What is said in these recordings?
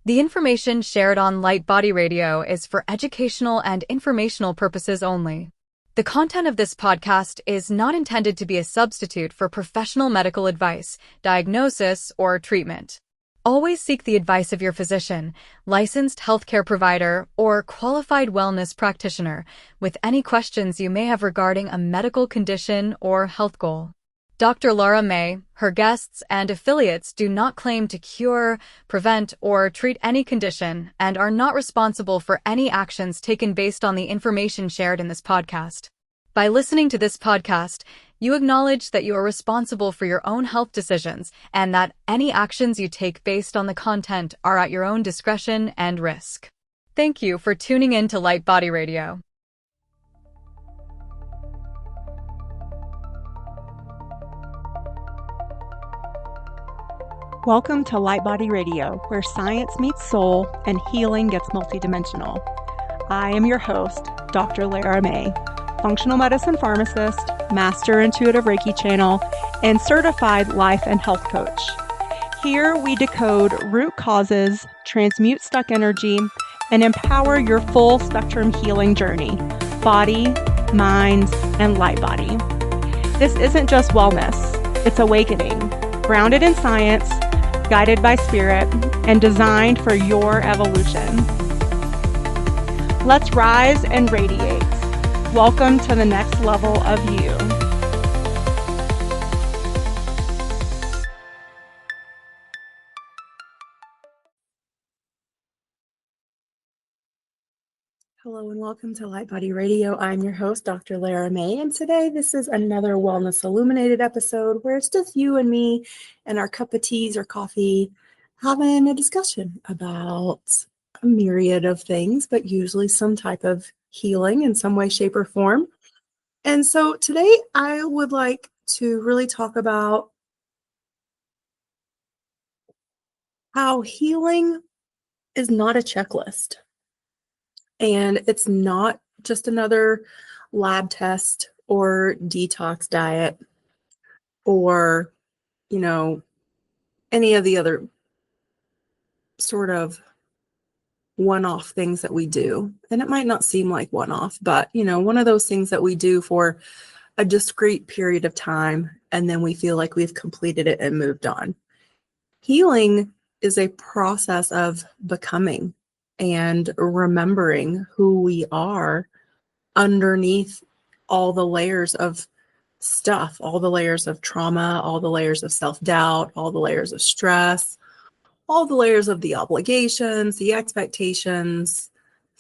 The information shared on LightBody Radio is for educational and informational purposes only. The content of this podcast is not intended to be a substitute for professional medical advice, diagnosis, or treatment. Always seek the advice of your physician, licensed healthcare provider, or qualified wellness practitioner with any questions you may have regarding a medical condition or health goal. Dr. Lara May, her guests, and affiliates do not claim to cure, prevent, or treat any condition and are not responsible for any actions taken based on the information shared in this podcast. By listening to this podcast, you acknowledge that you are responsible for your own health decisions and that any actions you take based on the content are at your own discretion and risk. Thank you for tuning in to LightBody Radio. Welcome to LightBody Radio, where science meets soul and healing gets multidimensional. I am your host, Dr. Lara May, functional medicine pharmacist, master intuitive Reiki channel, and certified life and health coach. Here we decode root causes, transmute stuck energy, and empower your full spectrum healing journey, body, mind, and light body. This isn't just wellness, it's awakening, grounded in science, guided by spirit, and designed for your evolution. Let's rise and radiate. Welcome to the next level of you. Hello and welcome to LightBody Radio. I'm your host, Dr. Lara May, and today this is another Wellness Illuminated episode where it's just you and me and our cup of teas or coffee having a discussion about a myriad of things, but usually some type of healing in some way, shape, or form. And so today I would like to really talk about how healing is not a checklist. And it's not just another lab test or detox diet or, any of the other sort of one-off things that we do. And it might not seem like one-off, but, one of those things that we do for a discrete period of time, and then we feel like we've completed it and moved on. Healing is a process of becoming and remembering who we are underneath all the layers of stuff, all the layers of trauma, all the layers of self-doubt, all the layers of stress, all the layers of the obligations, the expectations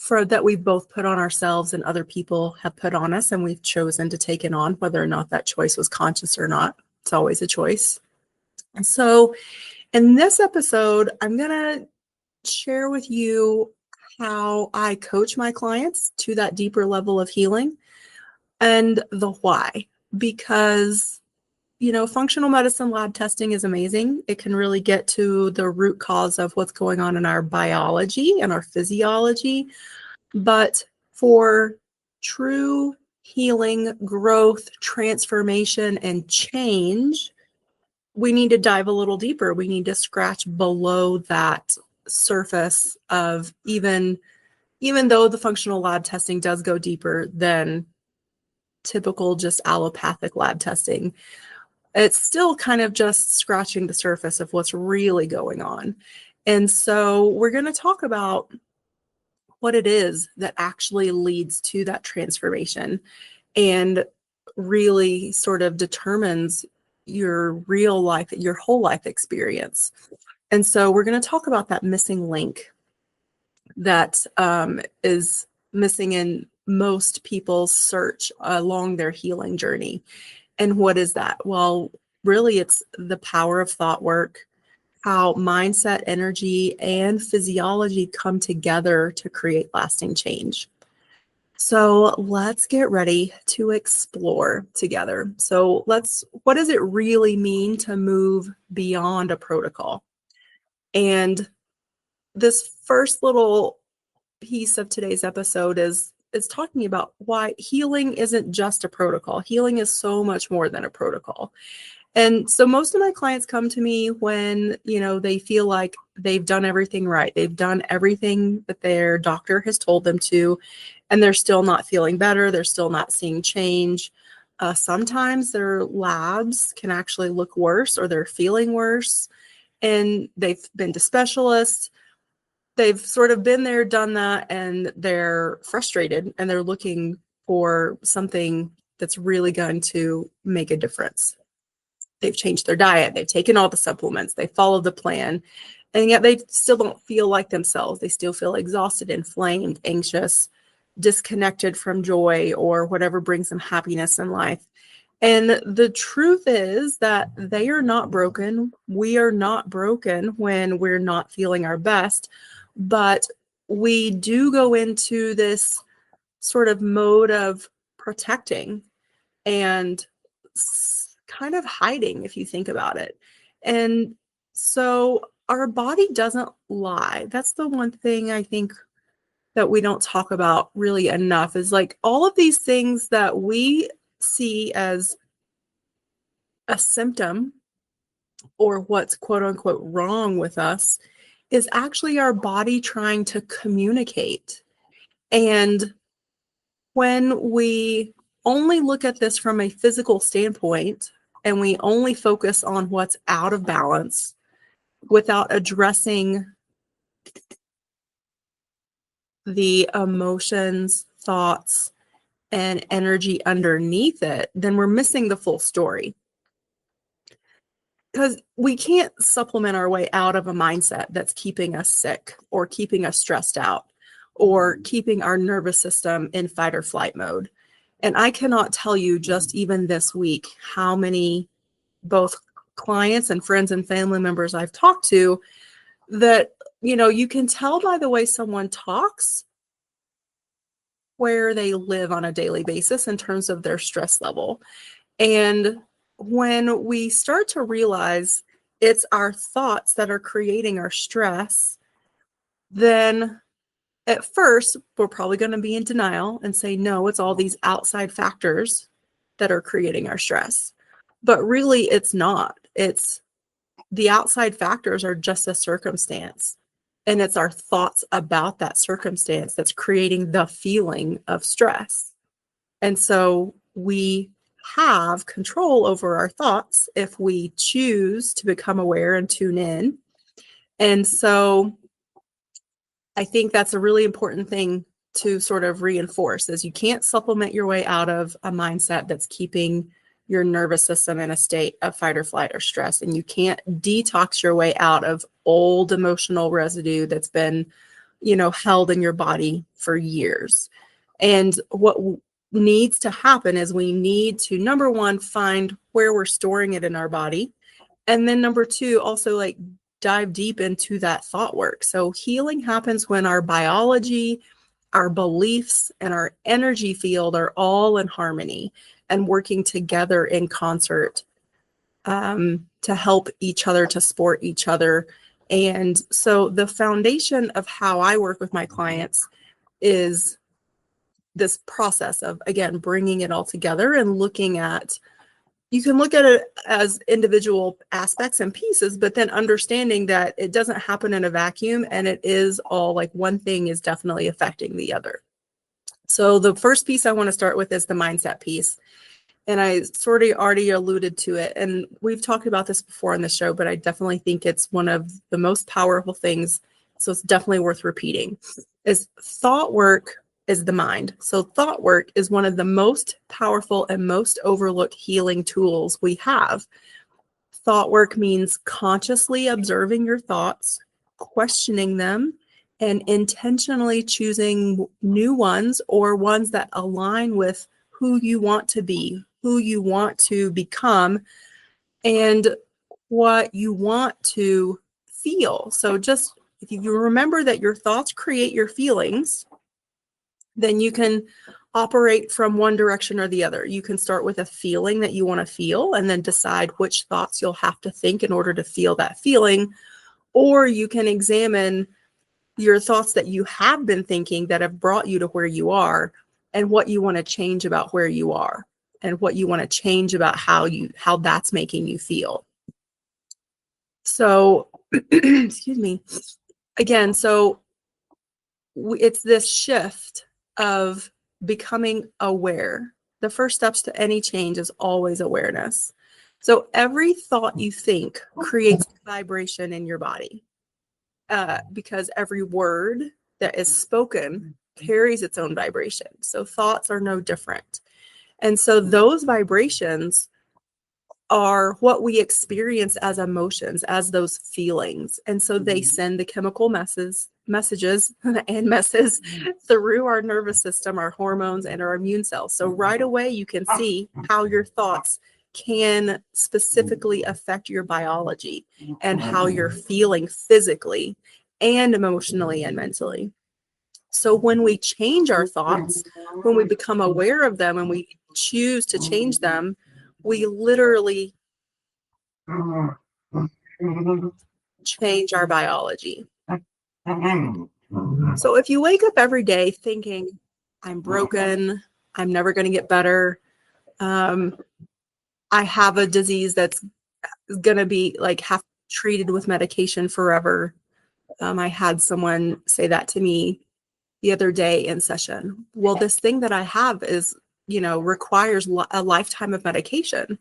that we've both put on ourselves and other people have put on us, and we've chosen to take it on, whether or not that choice was conscious or not. It's always a choice. And so in this episode, I'm going to share with you how I coach my clients to that deeper level of healing and the why. Because, functional medicine lab testing is amazing. It can really get to the root cause of what's going on in our biology and our physiology. But for true healing, growth, transformation, and change, we need to dive a little deeper. We need to scratch below that surface of even though the functional lab testing does go deeper than typical just allopathic lab testing, it's still kind of just scratching the surface of what's really going on. And so we're going to talk about what it is that actually leads to that transformation and really sort of determines your real life, your whole life experience. And so we're going to talk about that missing link that is missing in most people's search along their healing journey. And what is that? Well, really, it's the power of thought work, how mindset, energy, and physiology come together to create lasting change. So let's get ready to explore together. So what does it really mean to move beyond a protocol? And this first little piece of today's episode is talking about why healing isn't just a protocol. Healing is so much more than a protocol. And so most of my clients come to me when, they feel like they've done everything right. They've done everything that their doctor has told them to, and they're still not feeling better. They're still not seeing change. Sometimes their labs can actually look worse, or they're feeling worse, and they've been to specialists. They've sort of been there, done that, and they're frustrated, and they're looking for something that's really going to make a difference. They've changed their diet. They've taken all the supplements. They followed the plan, and yet they still don't feel like themselves. They still feel exhausted, inflamed, anxious, disconnected from joy or whatever brings them happiness in life. And the truth is that they are not broken. We are not broken when we're not feeling our best, but we do go into this sort of mode of protecting and kind of hiding, if you think about it. And so our body doesn't lie. That's the one thing I think that we don't talk about really enough, is like all of these things that we see as a symptom or what's quote unquote wrong with us is actually our body trying to communicate. And when we only look at this from a physical standpoint and we only focus on what's out of balance without addressing the emotions, thoughts, and energy underneath it, then we're missing the full story. Because we can't supplement our way out of a mindset that's keeping us sick or keeping us stressed out or keeping our nervous system in fight or flight mode. And I cannot tell you just even this week how many both clients and friends and family members I've talked to that, you can tell by the way someone talks where they live on a daily basis in terms of their stress level. And when we start to realize it's our thoughts that are creating our stress, then at first we're probably going to be in denial and say, no, it's all these outside factors that are creating our stress. But really it's not. It's the outside factors are just a circumstance. And it's our thoughts about that circumstance that's creating the feeling of stress. And so we have control over our thoughts if we choose to become aware and tune in. And so I think that's a really important thing to sort of reinforce, is you can't supplement your way out of a mindset that's keeping your nervous system in a state of fight or flight or stress. And you can't detox your way out of old emotional residue that's been, held in your body for years. And what needs to happen is we need to, number one, find where we're storing it in our body. And then number two, also dive deep into that thought work. So healing happens when our biology, our beliefs, and our energy field are all in harmony and working together in concert to help each other, to support each other. And so the foundation of how I work with my clients is this process of, again, bringing it all together and looking at, you can look at it as individual aspects and pieces, but then understanding that it doesn't happen in a vacuum, and it is all like one thing is definitely affecting the other. So the first piece I want to start with is the mindset piece. And I sort of already alluded to it, and we've talked about this before on the show, but I definitely think it's one of the most powerful things. So it's definitely worth repeating, is thought work is the mind. So thought work is one of the most powerful and most overlooked healing tools we have. Thought work means consciously observing your thoughts, questioning them, and intentionally choosing new ones or ones that align with who you want to be, who you want to become, and what you want to feel. So just if you remember that your thoughts create your feelings, then you can operate from one direction or the other. You can start with a feeling that you want to feel and then decide which thoughts you'll have to think in order to feel that feeling. Or you can examine your thoughts that you have been thinking that have brought you to where you are and what you want to change about where you are. and what you want to change about how that's making you feel. So, excuse me. Again, so it's this shift of becoming aware. The first steps to any change is always awareness. So every thought you think creates vibration in your body, because every word that is spoken carries its own vibration. So thoughts are no different. And so those vibrations are what we experience as emotions, as those feelings. And so they send the chemical messages and messes through our nervous system, our hormones, and our immune cells. So right away, you can see how your thoughts can specifically affect your biology and how you're feeling physically and emotionally and mentally. So when we change our thoughts, when we become aware of them and we choose to change them, we literally change our biology. So if you wake up every day thinking, I'm broken, I'm never going to get better, I have a disease that's going to be like have treated with medication forever. I had someone say that to me the other day in session. Well, this thing that I have is, requires a lifetime of medication.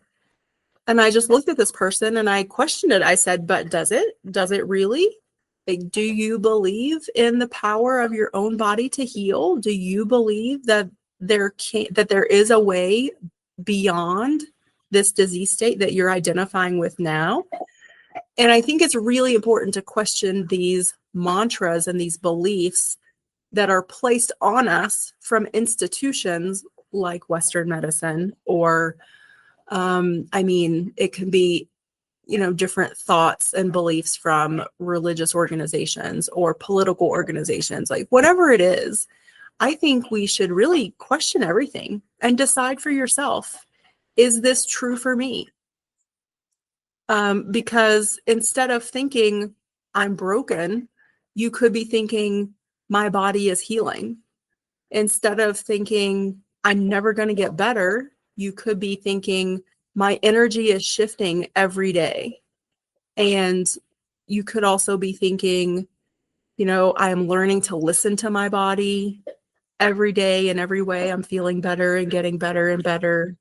And I just looked at this person and I questioned it. I said, but does it? Does it really? Like, do you believe in the power of your own body to heal? Do you believe that there is a way beyond this disease state that you're identifying with now? And I think it's really important to question these mantras and these beliefs that are placed on us from institutions like Western medicine, or it can be, different thoughts and beliefs from religious organizations or political organizations, like whatever it is. I think we should really question everything and decide for yourself, is this true for me? Because instead of thinking I'm broken, you could be thinking my body is healing. Instead of thinking I'm never going to get better, you could be thinking my energy is shifting every day. And you could also be thinking, I am learning to listen to my body every day, and every way I'm feeling better and getting better and better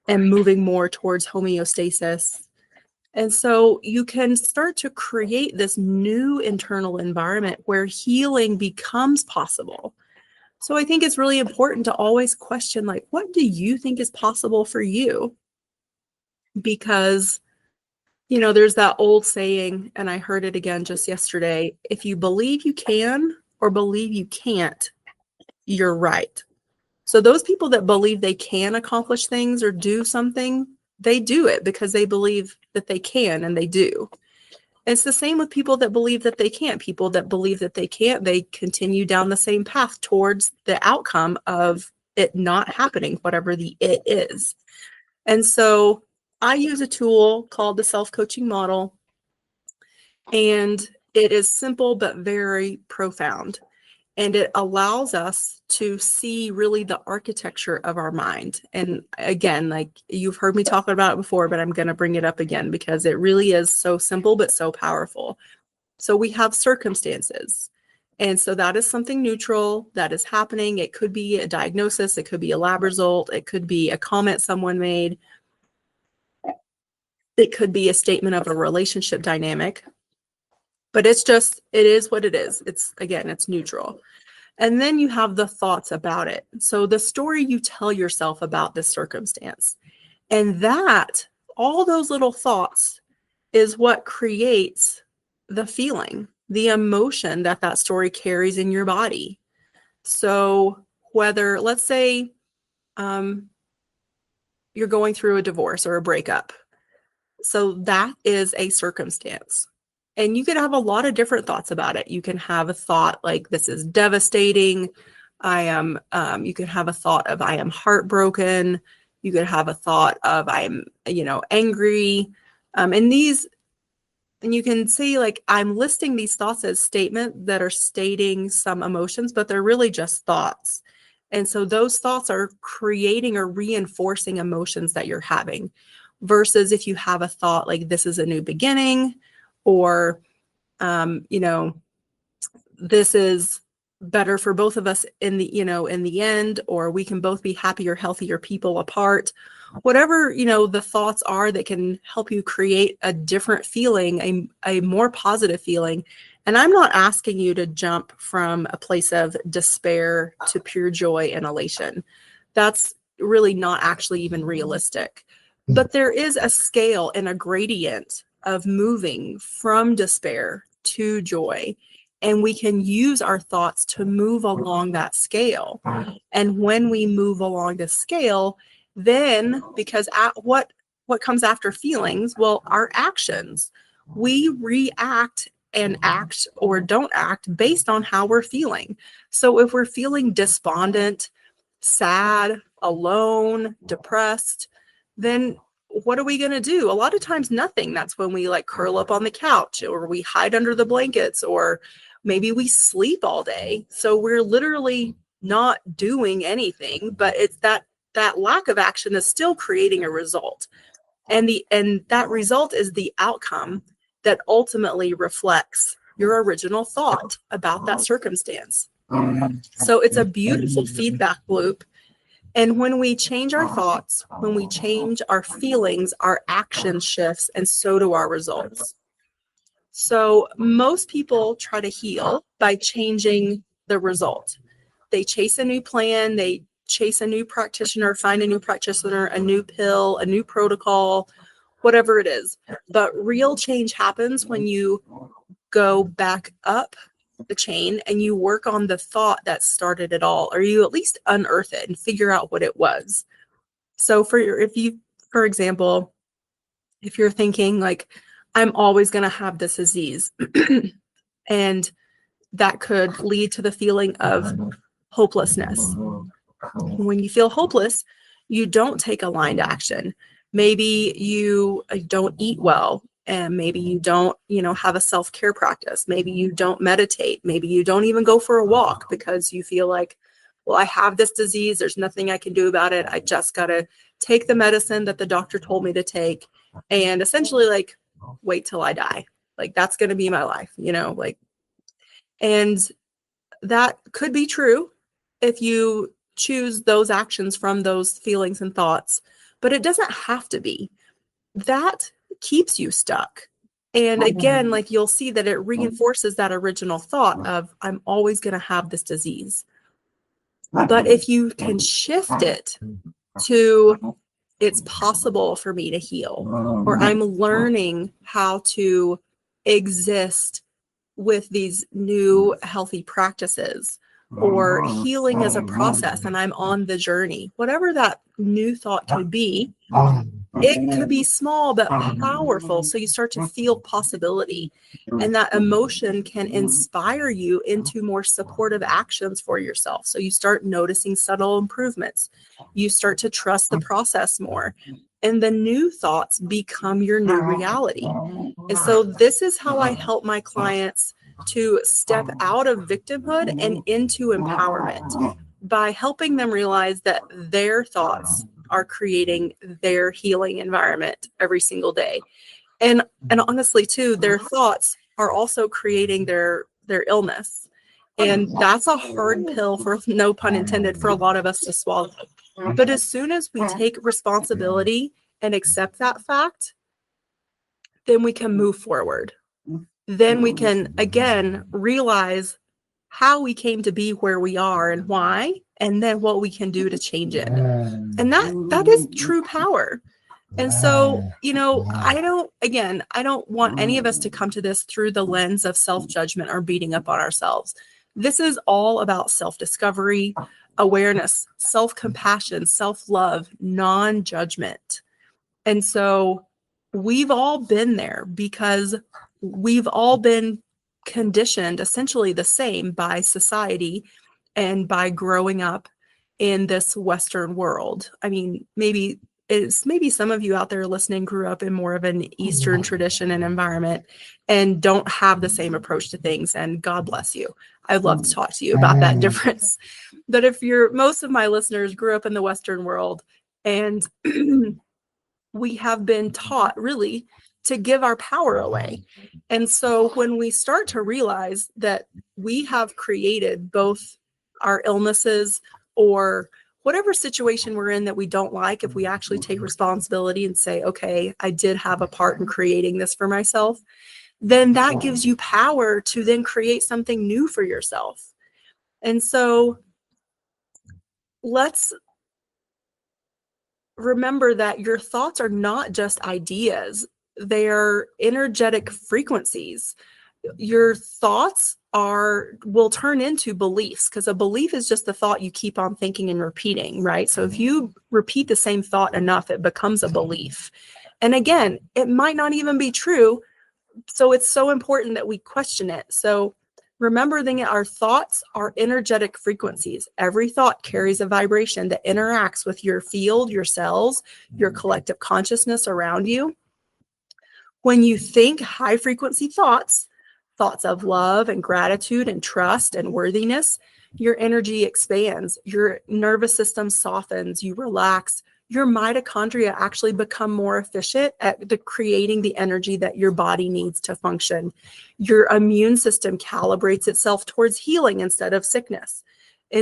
and moving more towards homeostasis. And so you can start to create this new internal environment where healing becomes possible. So I think it's really important to always question, like, what do you think is possible for you? Because, there's that old saying, and I heard it again just yesterday, if you believe you can or believe you can't, you're right. So those people that believe they can accomplish things or do something, they do it because they believe that they can, and they do. It's the same with people that believe that they can't. People that believe that they can't, they continue down the same path towards the outcome of it not happening, whatever the it is. And so I use a tool called the self-coaching model, and it is simple but very profound. And it allows us to see really the architecture of our mind. And again, like you've heard me talk about it before, but I'm going to bring it up again because it really is so simple but so powerful. So we have circumstances. And so that is something neutral that is happening. It could be a diagnosis. It could be a lab result. It could be a comment someone made. It could be a statement of a relationship dynamic. But it is what it is. It's neutral. And then you have the thoughts about it. So the story you tell yourself about this circumstance. And that, all those little thoughts is what creates the feeling, the emotion that story carries in your body. So whether, let's say, you're going through a divorce or a breakup. So that is a circumstance. And you could have a lot of different thoughts about it. You can have a thought like, this is devastating. You can have a thought of, I am heartbroken. You could have a thought of, I'm, angry. And you can see, like, I'm listing these thoughts as statements that are stating some emotions, but they're really just thoughts. And so those thoughts are creating or reinforcing emotions that you're having, versus if you have a thought like this is a new beginning, or, this is better for both of us in the end, or we can both be happier, healthier people apart. Whatever, the thoughts are that can help you create a different feeling, a more positive feeling. And I'm not asking you to jump from a place of despair to pure joy and elation. That's really not actually even realistic. But there is a scale and a gradient of moving from despair to joy. And we can use our thoughts to move along that scale. And when we move along the scale, then, because what comes after feelings? Well, our actions. We react and act or don't act based on how we're feeling. So if we're feeling despondent, sad, alone, depressed, then what are we going to do? A lot of times nothing. That's when we like curl up on the couch, or we hide under the blankets, or maybe we sleep all day. So we're literally not doing anything, but it's that lack of action is still creating a result. And that result is the outcome that ultimately reflects your original thought about that circumstance. So it's a beautiful feedback loop. And when we change our thoughts, when we change our feelings, our action shifts, and so do our results. So most people try to heal by changing the result. They chase a new plan, they chase a new practitioner, find a new practitioner, a new pill, a new protocol, whatever it is. But real change happens when you go back up the chain and you work on the thought that started it all, or you at least unearth it and figure out what it was. So for example, if you're thinking like, I'm always going to have this disease, and that could lead to the feeling of hopelessness. When you feel hopeless, you don't take aligned action. Maybe you don't eat well, and maybe you don't, have a self-care practice. Maybe you don't meditate. Maybe you don't even go for a walk because you feel like, well, I have this disease. There's nothing I can do about it. I just got to take the medicine that the doctor told me to take, and essentially like wait till I die. Like that's going to be my life, and that could be true if you choose those actions from those feelings and thoughts, but it doesn't have to be. That keeps you stuck. And again, like you'll see that it reinforces that original thought of I'm always going to have this disease. But if you can shift it to it's possible for me to heal, or I'm learning how to exist with these new healthy practices, or healing is a process and I'm on the journey, whatever that new thought could be, it could be small but powerful. So you start to feel possibility, and that emotion can inspire you into more supportive actions for yourself. So you start noticing subtle improvements. You start to trust the process more, and the new thoughts become your new reality. And so this is how I help my clients to step out of victimhood and into empowerment, by helping them realize that their thoughts are creating their healing environment every single day. And honestly too, their thoughts are also creating their illness. And that's a hard pill, for no pun intended, for a lot of us to swallow. But as soon as we take responsibility and accept that fact, then we can move forward. Then we can, again, realize how we came to be where we are and why, and then what we can do to change it. And that is true power. And so, I don't want any of us to come to this through the lens of self-judgment or beating up on ourselves. This is all about self-discovery, awareness, self-compassion, self-love, non-judgment. And so we've all been there, because we've all been conditioned essentially the same by society and by growing up in this Western world. I mean, maybe it's maybe some of you out there listening grew up in more of an Eastern tradition and environment and don't have the same approach to things. And God bless you. I'd love to talk to you about that difference. But if most of my listeners grew up in the Western world, and we have been taught really to give our power away. And so when we start to realize that we have created both our illnesses or whatever situation we're in that we don't like, if we actually take responsibility and say, okay, I did have a part in creating this for myself, then that gives you power to then create something new for yourself. And so let's remember that your thoughts are not just ideas. They're energetic frequencies. Your thoughts will turn into beliefs, because a belief is just the thought you keep on thinking and repeating, right? So if you repeat the same thought enough, it becomes a belief. And again, it might not even be true. So it's so important that we question it. So remember that our thoughts are energetic frequencies. Every thought carries a vibration that interacts with your field, your cells, your collective consciousness around you. When you think high frequency thoughts of love and gratitude and trust and worthiness, your energy expands, your nervous system softens, you relax, your mitochondria actually become more efficient at creating the energy that your body needs to function. Your immune system calibrates itself towards healing instead of sickness,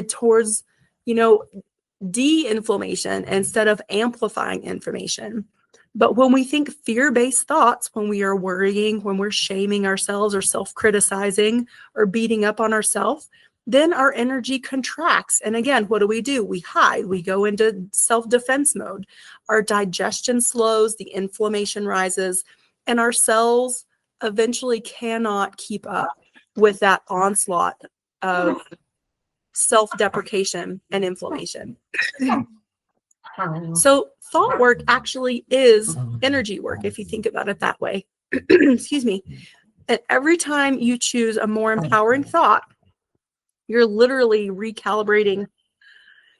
towards, de-inflammation instead of amplifying inflammation. But when we think fear-based thoughts, when we are worrying, when we're shaming ourselves or self-criticizing or beating up on ourselves, then our energy contracts. And again, what do? We hide. We go into self-defense mode. Our digestion slows, the inflammation rises, and our cells eventually cannot keep up with that onslaught of self-deprecation and inflammation. So thought work actually is energy work, if you think about it that way. Excuse me. And every time you choose a more empowering thought, you're literally recalibrating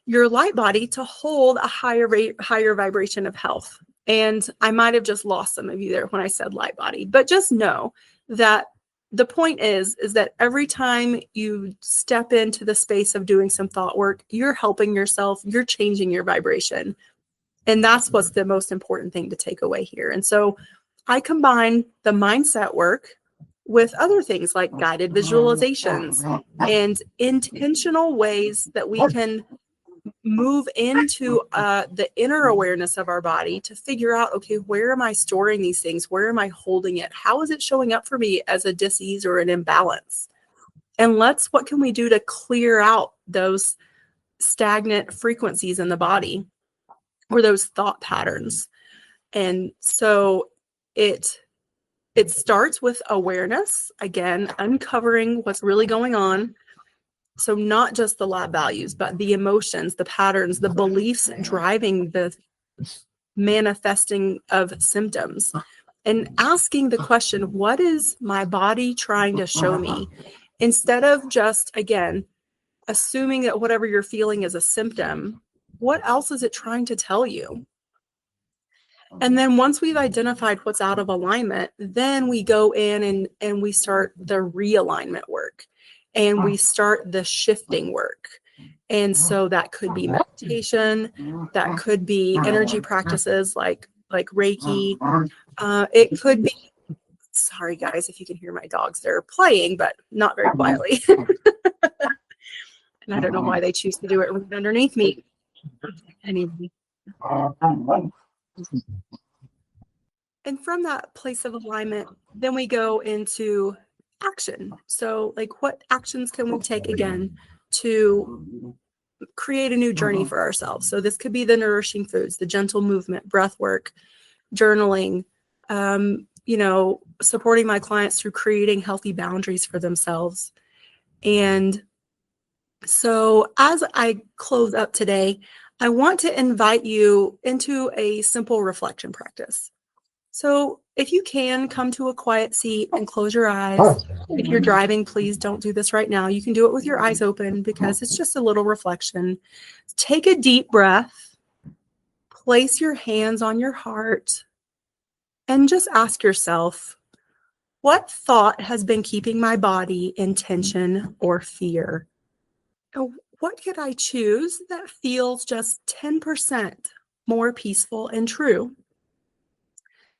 your light body to hold a higher vibration of health. And I might have just lost some of you there when I said light body, but just know that the point is that every time you step into the space of doing some thought work, you're helping yourself, you're changing your vibration. And that's what's the most important thing to take away here. And so I combine the mindset work with other things like guided visualizations and intentional ways that we can move into the inner awareness of our body to figure out, okay, where am I storing these things? Where am I holding it? How is it showing up for me as a dis-ease or an imbalance? And what can we do to clear out those stagnant frequencies in the body or those thought patterns? And so it starts with awareness, again, uncovering what's really going on. So not just the lab values, but the emotions, the patterns, the beliefs driving the manifesting of symptoms, and asking the question, what is my body trying to show me? Instead of just, again, assuming that whatever you're feeling is a symptom, what else is it trying to tell you? And then once we've identified what's out of alignment, then we go in and we start the realignment work. And we start the shifting work. And so that could be meditation, that could be energy practices like Reiki. It could be, sorry guys, if you can hear my dogs, they're playing, but not very quietly. And I don't know why they choose to do it right underneath me. Anyway. And from that place of alignment, then we go into action. So what actions can we take again to create a new journey for ourselves? So this could be the nourishing foods, the gentle movement, breath work, journaling, supporting my clients through creating healthy boundaries for themselves. And so as I close up today, I want to invite you into a simple reflection practice. So if you can, come to a quiet seat and close your eyes. If you're driving, please don't do this right now. You can do it with your eyes open because it's just a little reflection. Take a deep breath. place your hands on your heart and just ask yourself, what thought has been keeping my body in tension or fear? What could I choose that feels just 10% more peaceful and true?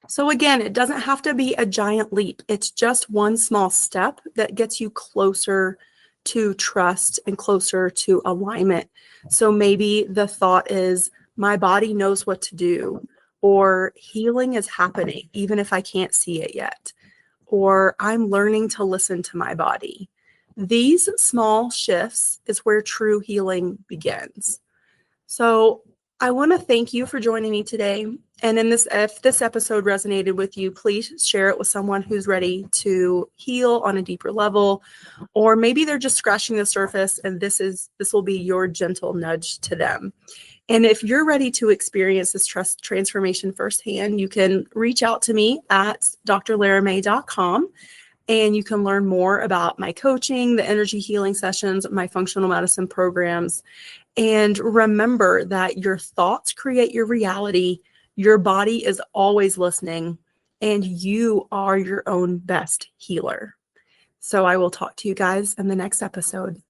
So again, it doesn't have to be a giant leap. It's just one small step that gets you closer to trust and closer to alignment. So maybe the thought is, my body knows what to do, or healing is happening, even if I can't see it yet, or I'm learning to listen to my body. These small shifts is where true healing begins. So I want to thank you for joining me today. And if this episode resonated with you, please share it with someone who's ready to heal on a deeper level, or maybe they're just scratching the surface and this will be your gentle nudge to them. And if you're ready to experience this trust transformation firsthand, you can reach out to me at drlaramay.com. And you can learn more about my coaching, the energy healing sessions, my functional medicine programs. And remember that your thoughts create your reality. Your body is always listening, and you are your own best healer. So I will talk to you guys in the next episode.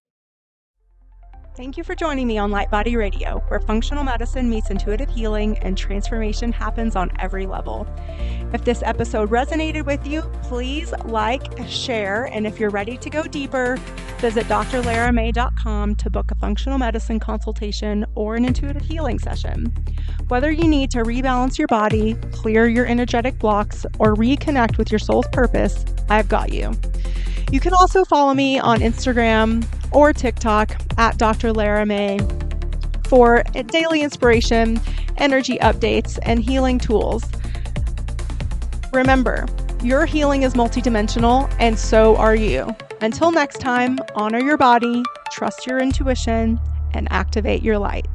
Thank you for joining me on LightBody Radio, where functional medicine meets intuitive healing and transformation happens on every level. If this episode resonated with you, please like, share, and if you're ready to go deeper, visit drlaramay.com to book a functional medicine consultation or an intuitive healing session. Whether you need to rebalance your body, clear your energetic blocks, or reconnect with your soul's purpose, I've got you. You can also follow me on Instagram or TikTok at Dr. Lara May for daily inspiration, energy updates, and healing tools. Remember, your healing is multidimensional, and so are you. Until next time, honor your body, trust your intuition, and activate your light.